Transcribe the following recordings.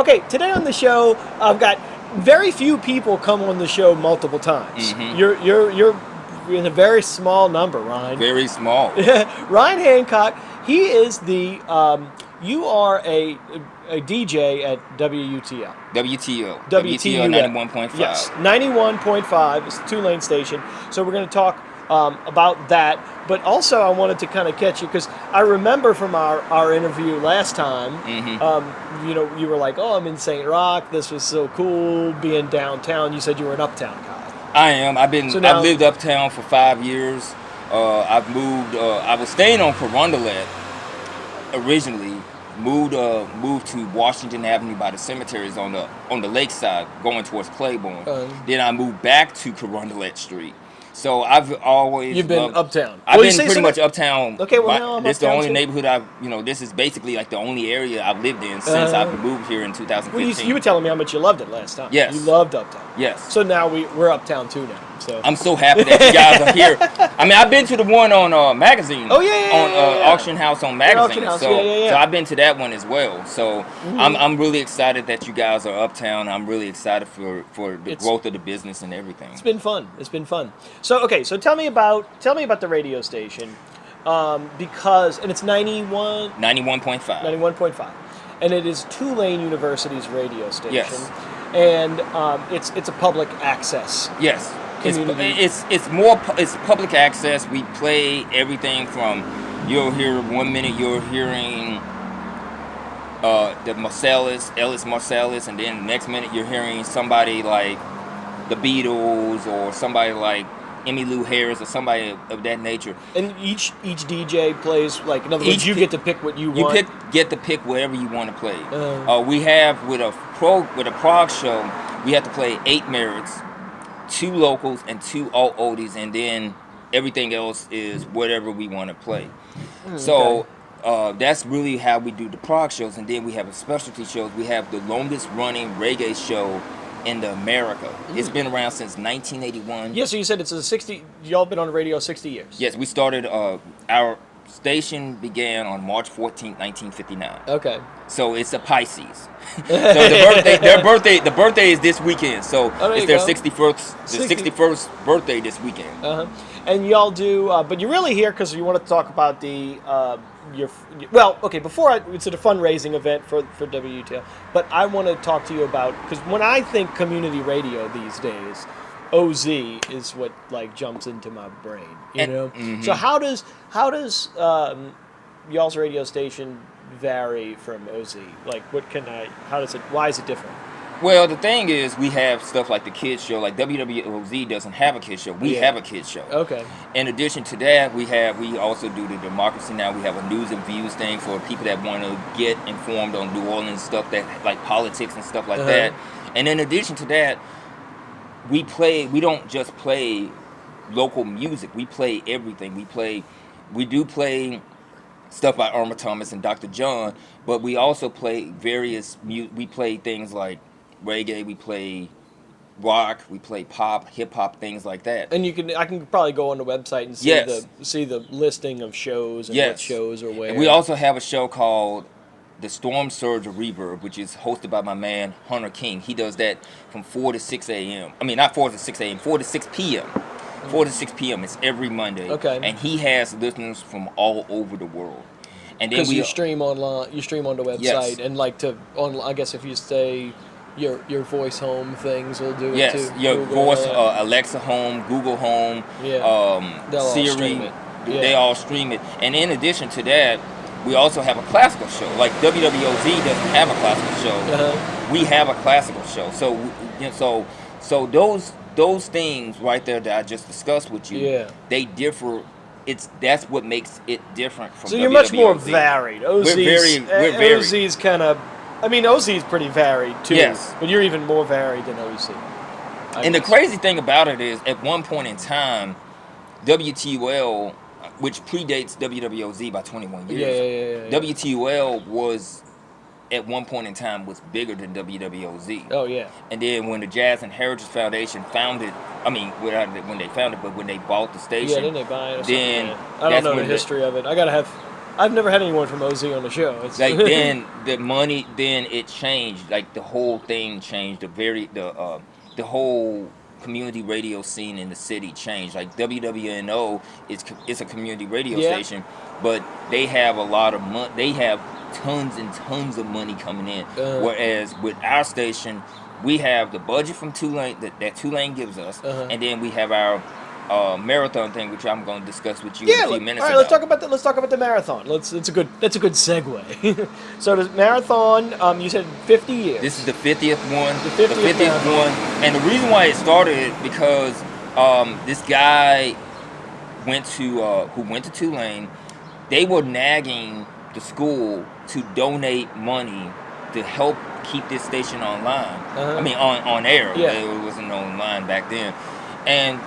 Okay, today on the show, I've got very few people come on the show multiple times. Mm-hmm. You're in a very small number, Ryne. Very small. Ryne Hancock. He is the. You are a DJ at WUTL. WTO. WTUL. 91.5. Yes, 91.5 is the Tulane station. So we're going to talk about that. But also, I wanted to kind of catch you because I remember from our interview last time, you were like, "Oh, I'm in St. Rock. This was so cool being downtown." You said you were an uptown guy. I am. I've lived uptown for 5 years. I've moved. I was staying on Carondelet originally. Moved to Washington Avenue by the cemeteries on the lakeside, going towards Claiborne. Then I moved back to Carondelet Street. So I've always You've been uptown. I've been pretty much uptown. Okay, well now I'm this is the only too. neighborhood this is basically like the only area I've lived in since I've moved here in 2015. Well, you were telling me how much you loved it last time. Yes. You loved uptown. Yes. So now we're uptown too now. So I'm so happy that you guys are here. I mean, I've been to the one on Magazine. Oh yeah. Auction House on Magazine. House. So Yeah. so I've been to that one as well. So I'm really excited that you guys are uptown. I'm really excited for the growth of the business and everything. It's been fun. So tell me about the radio station, because it's 91. 91.5. 91.5, and it is Tulane University's radio station. Yes. And it's a public access. Yes. Community. It's public access. We play everything from, you'll hear 1 minute you're hearing the Ellis Marsalis, and then the next minute you're hearing somebody like the Beatles or somebody like Emmylou Harris or somebody of that nature. And each DJ plays, like, in other words, you get to pick what you want. You get to pick whatever you want to play. We have with a prog show, we have to play 8 merits, 2 locals, and 2 alt oldies, and then everything else is whatever we want to play. So that's really how we do the prog shows, and then we have a specialty shows. We have the longest running reggae show in America. It's been around since 1981. Yeah, so you said it's a 60. Y'all been on the radio 60 years. Yes, we started. Our station began on March 14th, 1959. Okay. So it's a Pisces. So the birthday is this weekend. So it's their 61st birthday this weekend. And y'all do, but you're really here because you want to talk about the it's a fundraising event for WTL, but I want to talk to you about, because when I think community radio these days, OZ is what like jumps into my brain, you know. So how does y'all's radio station vary from OZ? Like, why is it different? Well, the thing is, we have stuff like the kids show. Like WWOZ doesn't have a kids show. We have a kids show. Okay. In addition to that, we also do the democracy now. We have a news and views thing for people that want to get informed on New Orleans stuff, that like politics and stuff like that. And in addition to that, we don't just play local music. We play everything. We do play stuff by Irma Thomas and Dr. John, but we also play we play things like reggae, we play rock, we play pop, hip hop, things like that. And I can probably go on the website and see the listing of shows and what shows are where. And we also have a show called The Storm Surge of Reverb, which is hosted by my man Hunter King. He does that from 4 to 6 a.m. I mean, not 4 to 6 a.m., 4 to 6 p.m. 4 to 6 p.m. It's every Monday. Okay. And he has listeners from all over the world. And then because you stream online, you stream on the website, and I guess if you say your voice home things will do it too. Yes, your Google, voice, Alexa Home, Google Home, Siri, they all stream it. And in addition to that, we also have a classical show. Like WWOZ doesn't have a classical show. We have a classical show. So those things right there that I just discussed with you, they differ. That's what makes it different from. So you're much more varied. OZ's kind of. I mean, OZ is pretty varied too. Yes. But you're even more varied than OZ. And the crazy thing about it is, at one point in time, WTUL, which predates WWOZ by 21 years, WTUL was, at one point in time, was bigger than WWOZ. Oh, yeah. And then when the Jazz and Heritage Foundation founded, when they bought the station. Yeah, didn't they buy it or then something? I don't know the history of it. I got to have I've never had anyone from OZ on the show. It's Like then the money, then it changed. Like the whole thing changed. The whole community radio scene in the city changed. Like WWNO it's a community radio station, but they have a lot of money. They have tons and tons of money coming in. Whereas with our station, we have the budget from Tulane that Tulane gives us, and then we have our marathon thing, which I'm going to discuss with you in a few minutes. All right, let's talk about the marathon. That's a good segue. So the marathon, you said 50 years. This is the 50th one. The 50th one, and the reason why it started because this guy who went to Tulane. They were nagging the school to donate money to help keep this station online. I mean, on air. Yeah. It wasn't online back then, and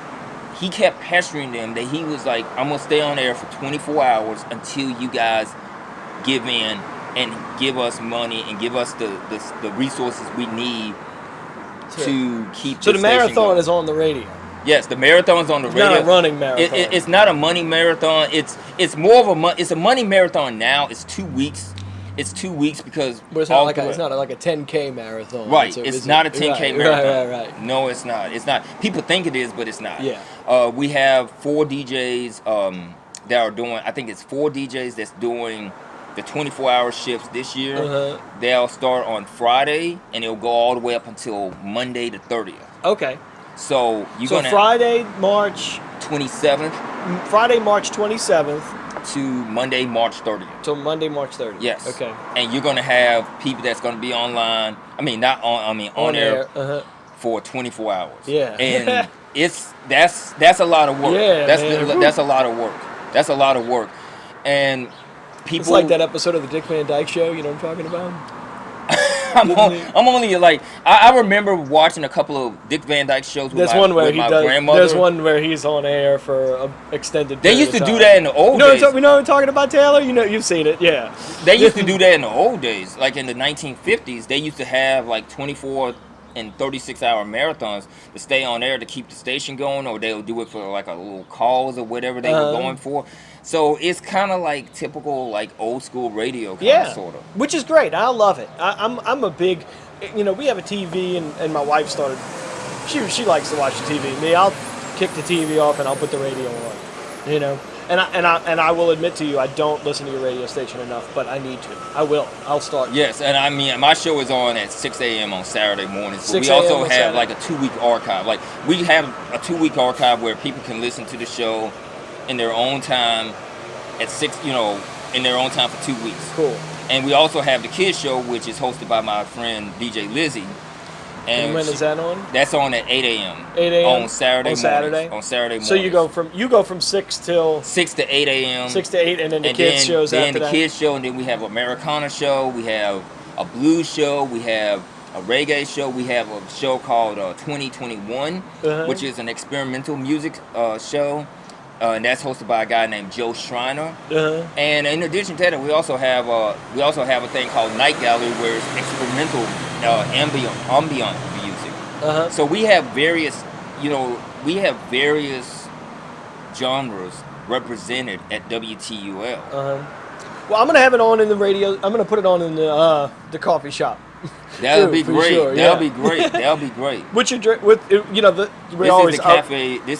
he kept pestering them that he was like, I'm going to stay on air for 24 hours until you guys give in and give us money and give us the resources we need to keep So this the marathon going. is on the radio. Yes, the marathon's on the radio. Not a running marathon. It's not a money marathon. It's more of it's a money marathon now. It's 2 weeks. It's 2 weeks because But it's not like a 10K marathon. Right, it's not a 10K marathon. Right. No, it's not. It's not. People think it is, but it's not. Yeah. We have 4 DJs that are doing. I think it's 4 DJs that's doing the 24-hour shifts this year. They'll start on Friday and it'll go all the way up until Monday the 30th. Okay. So you're gonna Friday, March 27th. Friday, March 27th. To Monday, March 30th. Till Monday, March 30th. Yes. Okay. And you're gonna have people that's gonna be online. I mean, not on. I mean, on air for 24 hours. Yeah. And that's a lot of work. Yeah. That's a lot of work. That's a lot of work. And people. It's like that episode of the Dick Van Dyke Show. You know what I'm talking about? I'm only like I remember watching a couple of Dick Van Dyke shows with my grandmother. There's one where he's on air for an extended period They used to of do time. that in the old days. We know what I'm talking about, Taylor? You know, you've seen it, yeah. They used to do that in the old days. Like in the 1950s, they used to have like 24 and 36-hour marathons to stay on air to keep the station going, or they'll do it for like a little cause or whatever they were going for. So it's kind of like typical, like old school radio, kind of, sort of. Which is great. I love it. I'm a big, you know, we have a TV, and my wife started. She likes to watch the TV. Me, I'll kick the TV off and I'll put the radio on. You know, and I will admit to you, I don't listen to your radio station enough, but I need to. I will. I'll start. Yes, and I mean, my show is on at 6 a.m. on Saturday mornings. But we 6 a.m. also on have Saturday. like a 2-week archive. Like we have a 2-week archive where people can listen to the show in their own time at 6, you know, in their own time for 2 weeks. Cool. And we also have the kids show, which is hosted by my friend DJ Lizzie. And when is that on? That's on at 8 a.m. 8 a.m. on Saturday on mornings. Saturday. On Saturday mornings. So you go from 6 till 6 to 8 a.m. 6 to 8, and then the kids shows after that. Then the kids show, and then we have an Americana show. We have a blues show. We have a reggae show. We have a show called 2021, which is an experimental music show. And that's hosted by a guy named Joe Schreiner. And in addition to that, we also have a thing called Night Gallery, where it's experimental ambient music. So we have various genres represented at WTUL. Well, I'm gonna have it on in the radio. I'm gonna put it on in the coffee shop. That'll be great. Sure, That'll be great. That'll be great. What's your drink? This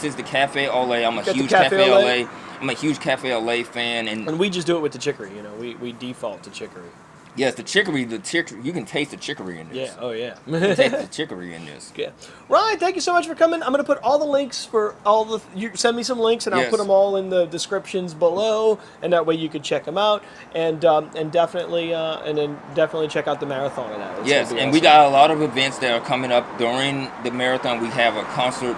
is the Cafe Olé. I'm a huge Cafe Olé. I'm a huge Cafe Olé fan, and we just do it with the chicory. You know, we default to chicory. Yes, the chicory. You can taste the chicory in this. Yeah. Oh yeah. You can taste the chicory in this. Yeah. Ryne, thank you so much for coming. I'm gonna put all the links for all the. You send me some links, and I'll put them all in the descriptions below, and that way you can check them out, and definitely check out the marathon of that. Yes, and we got a lot of events that are coming up during the marathon. We have a concert.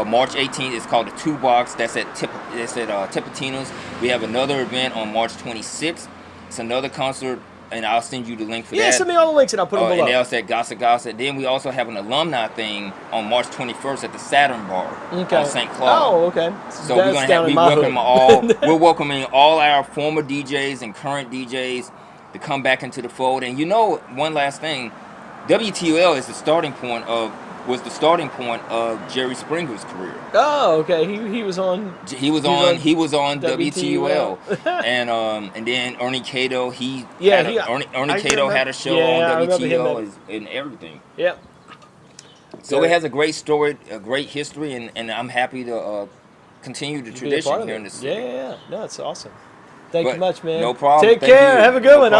March 18th is called the 2 Box. That's at Tipitina's. We have another event on March 26th. It's another concert, and I'll send you the link for that. Yeah, send me all the links, and I'll put them below. And that's at Gossip. Then we also have an alumni thing on March 21st at the Saturn Bar on St. Claude. Oh, okay. So we're welcoming all our former DJs and current DJs to come back into the fold. And you know, one last thing, WTUL is the starting point of was the starting point of Jerry Springer's career. Oh, okay. He was on. He was on WTUL, and then Ernie Cato. Ernie Cato had a show on WTUL and everything. Yep. So it has a great story, a great history, and I'm happy to continue the tradition here in the city. Yeah. No, it's awesome. Thank you much, man. No problem. Take care. Have a good one.